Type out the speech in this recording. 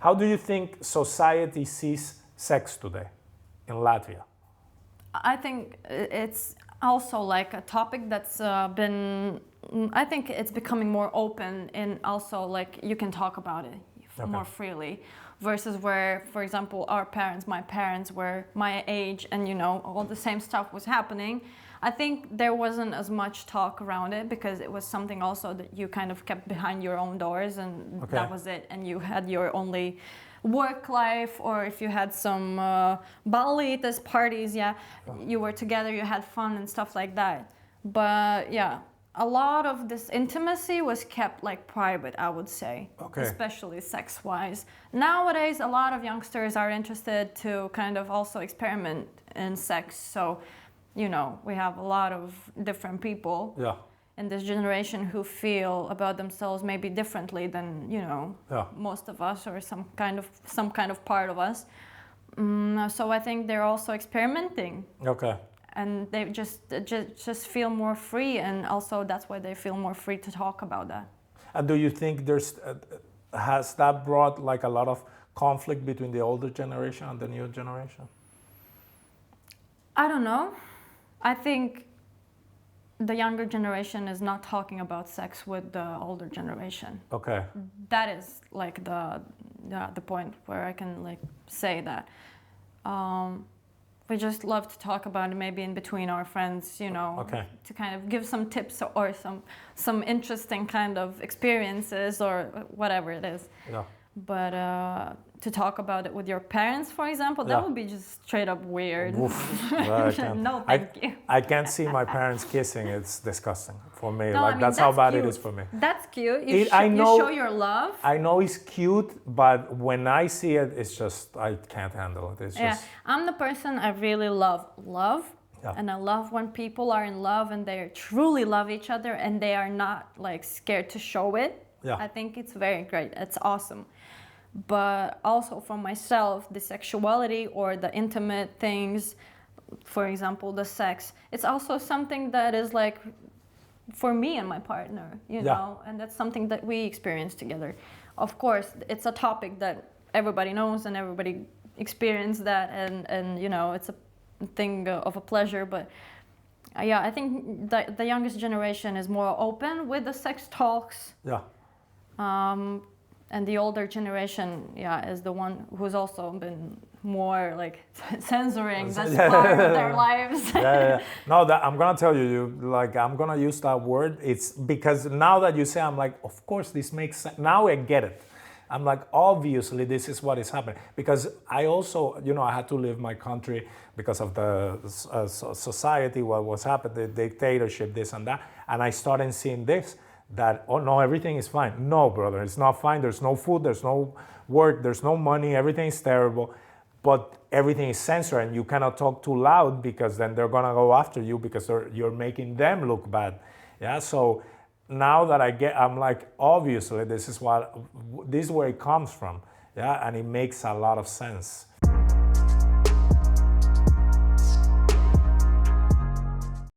How do you think society sees sex today in Latvia? I think it's also like a topic that's been, I think it's becoming more open, and also like you can talk about it more freely, versus where, for example, my parents were my age, and all the same stuff was happening. I think there wasn't as much talk around it because it was something also that you kind of kept behind your own doors, and that was it, and you had your only work life, or if you had some balitas parties, you were together, you had fun and stuff like that. But a lot of this intimacy was kept like private, I would say, especially sex-wise. Nowadays, a lot of youngsters are interested to kind of also experiment in sex. So, we have a lot of different people in this generation who feel about themselves maybe differently than, most of us, or some kind of part of us. So I think they're also experimenting. And they just feel more free, and also that's why they feel more free to talk about that. And do you think has that brought like a lot of conflict between the older generation and the new generation? I don't know. I think the younger generation is not talking about sex with the older generation. That is like the point where I can like say that. We just love to talk about it maybe in between our friends, to kind of give some tips or some interesting kind of experiences or whatever it is. But to talk about it with your parents, for example, that would be just straight up weird. No, thank you. I can't see my parents kissing. It's disgusting for me. No, that's how bad cute. it is for me. That's cute. You show your love. I know it's cute, but when I see it, it's just, I can't handle it. It's just... I'm the person I really love. And I love when people are in love and they truly love each other and they are not like scared to show it. I think it's very great. It's awesome. But also for myself, the sexuality or the intimate things, for example, the sex, it's also something that is like for me and my partner, know, and that's something that we experience together. Of course, it's a topic that everybody knows and everybody experienced that, and it's a thing of a pleasure, but I think that the youngest generation is more open with the sex talks. And the older generation, is the one who's also been more like censoring this part of their lives. No, I'm gonna tell you, like I'm gonna use that word. It's because now that you say, I'm like, of course this makes sense. Now I get it. I'm like, obviously this is what is happening. Because I also, I had to leave my country because of the society, what was happening, the dictatorship, this and that, and I started seeing this. That, oh no, everything is fine. No, brother, it's not fine. There's no food, there's no work, there's no money, everything is terrible. But everything is censored and you cannot talk too loud because then they're gonna go after you because you're making them look bad. So now that I'm like, obviously this is where it comes from. And it makes a lot of sense.